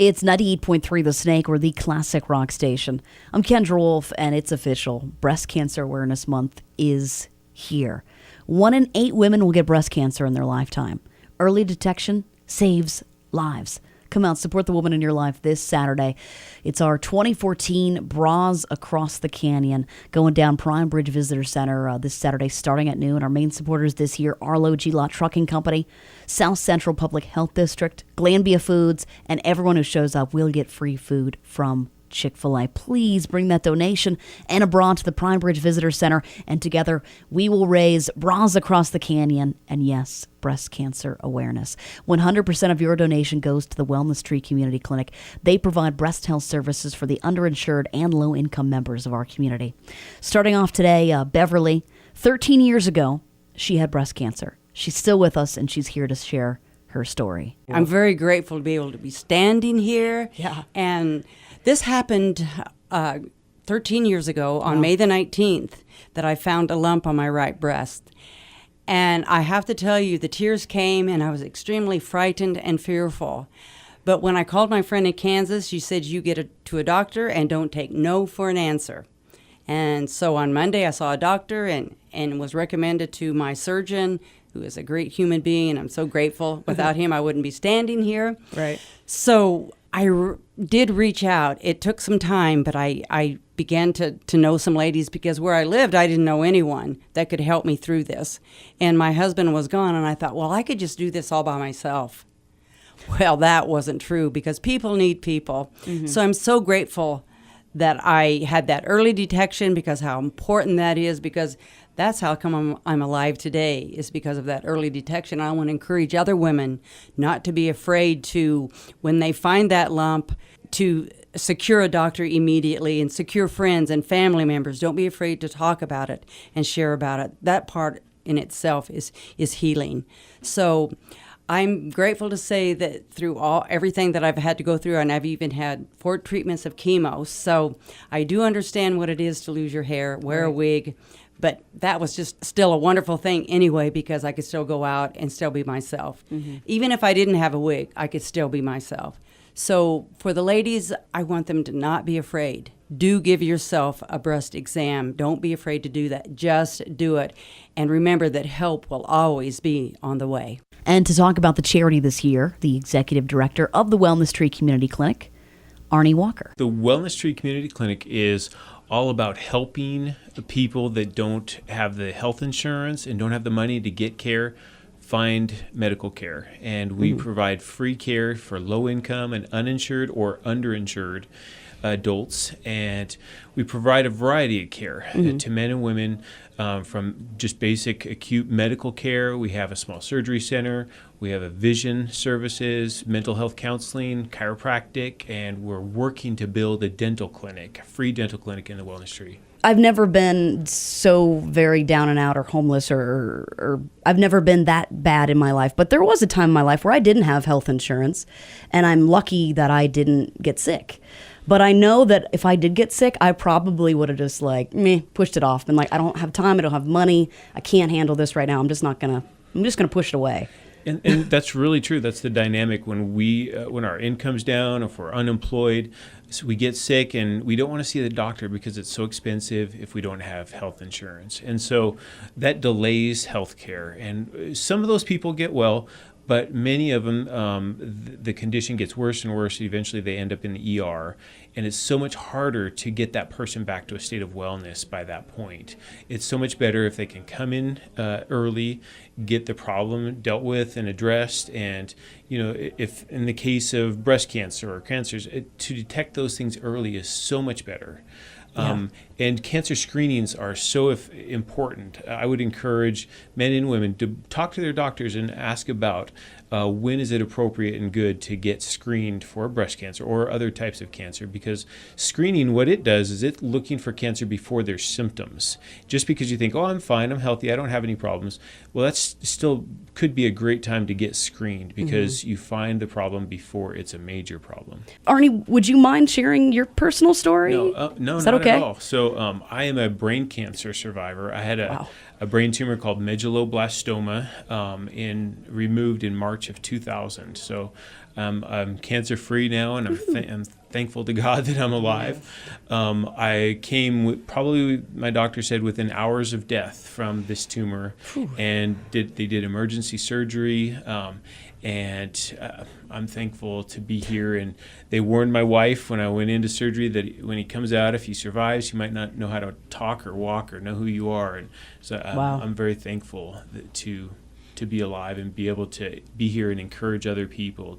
It's 98.3 The Snake, or the classic rock station. I'm Kendra Wolf, and it's official. Breast Cancer Awareness Month is here. 1 in 8 women will get breast cancer in their lifetime. Early detection saves lives. Come out, support the woman in your life this Saturday. It's our 2014 Bras Across the Canyon going down Prime Bridge Visitor Center this Saturday starting at noon. Our main supporters this year, Arlo G-Lot Trucking Company, South Central Public Health District, Glanbia Foods, and everyone who shows up will get free food from Chick-fil-A. Please bring that donation and a bra to the Prime Bridge Visitor Center, and together we will raise Bras Across the Canyon and, yes, breast cancer awareness. 100% of your donation goes to the Wellness Tree Community Clinic. They provide breast health services for the underinsured and low-income members of our community. Starting off today, Beverly, 13 years ago, she had breast cancer. She's still with us, and she's here to share her story. I'm very grateful to be able to be standing here. Yeah. And this happened 13 years ago on May the 19th that I found a lump on my right breast. And I have to tell you, the tears came and I was extremely frightened and fearful. But when I called my friend in Kansas, she said, you get to a doctor and don't take no for an answer. And so on Monday, I saw a doctor and was recommended to my surgeon, who is a great human being, and I'm so grateful. Without him, I wouldn't be standing here. Right. So I did reach out. It took some time, but I began to know some ladies, because where I lived, I didn't know anyone that could help me through this. And my husband was gone, and I thought, well, I could just do this all by myself. Well, that wasn't true, because people need people. Mm-hmm. So I'm so grateful that I had that early detection, because how important that is, because that's how come I'm alive today, is because of that early detection. I want to encourage other women not to be afraid to, when they find that lump, to secure a doctor immediately and secure friends and family members. Don't be afraid to talk about it and share about it. That part in itself is healing. So I'm grateful to say that through everything that I've had to go through, and I've even had 4 treatments of chemo, so I do understand what it is to lose your hair, wear a wig, but that was just still a wonderful thing anyway, because I could still go out and still be myself. Mm-hmm. Even if I didn't have a wig, I could still be myself. So for the ladies, I want them to not be afraid. Do give yourself a breast exam. Don't be afraid to do that. Just do it. And remember that help will always be on the way. And to talk about the charity this year, the executive director of the Wellness Tree Community Clinic, Arnie Walker. The Wellness Tree Community Clinic is all about helping the people that don't have the health insurance and don't have the money to get care find medical care. And we provide free care for low income and uninsured or underinsured adults, and we provide a variety of care to men and women, from just basic acute medical care. We have a small surgery center, we have a vision services, mental health counseling, chiropractic, and we're working to build a dental clinic, a free dental clinic in the Wellness Tree. I've never been so very down and out or homeless or I've never been that bad in my life. But there was a time in my life where I didn't have health insurance, and I'm lucky that I didn't get sick. But I know that if I did get sick, I probably would have just pushed it off. Been like, I don't have time, I don't have money, I can't handle this right now. I'm just gonna push it away. And that's really true. That's the dynamic when when our income's down, if we're unemployed, so we get sick and we don't want to see the doctor because it's so expensive if we don't have health insurance. And so that delays health care. And some of those people get well, but many of them, the condition gets worse and worse. Eventually they end up in the ER. And it's so much harder to get that person back to a state of wellness by that point. It's so much better if they can come in early, get the problem dealt with and addressed. And, if in the case of breast cancer or cancers, to detect those things early is so much better. And cancer screenings are so important. I would encourage men and women to talk to their doctors and ask about when is it appropriate and good to get screened for breast cancer or other types of cancer, because screening, what it does is it's looking for cancer before there's symptoms. Just because you think, oh, I'm fine, I'm healthy, I don't have any problems, well, that's still could be a great time to get screened, because you find the problem before it's a major problem. Arnie, would you mind sharing your personal story? No, is that not okay? at all. So I am a brain cancer survivor. I had a brain tumor called medulloblastoma removed in March March of 2000. So I'm cancer free now, and I'm thankful to God that I'm alive. I came probably, my doctor said, within hours of death from this tumor. And they did emergency surgery. I'm thankful to be here. And they warned my wife when I went into surgery that when he comes out, if he survives, he might not know how to talk or walk or know who you are. And so I'm very thankful to be alive and be able to be here and encourage other people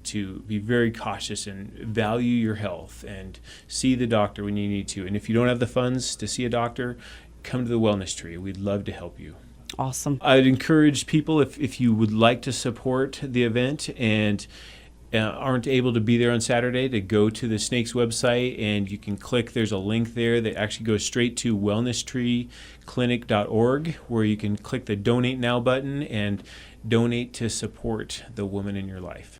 to be very cautious and value your health and see the doctor when you need to. And if you don't have the funds to see a doctor, come to the Wellness Tree. We'd love to help you. Awesome. I'd encourage people, if you would like to support the event and aren't able to be there on Saturday, to go to the Snakes website, and you can click, there's a link there that actually goes straight to wellnesstreeclinic.org, where you can click the Donate Now button and donate to support the woman in your life.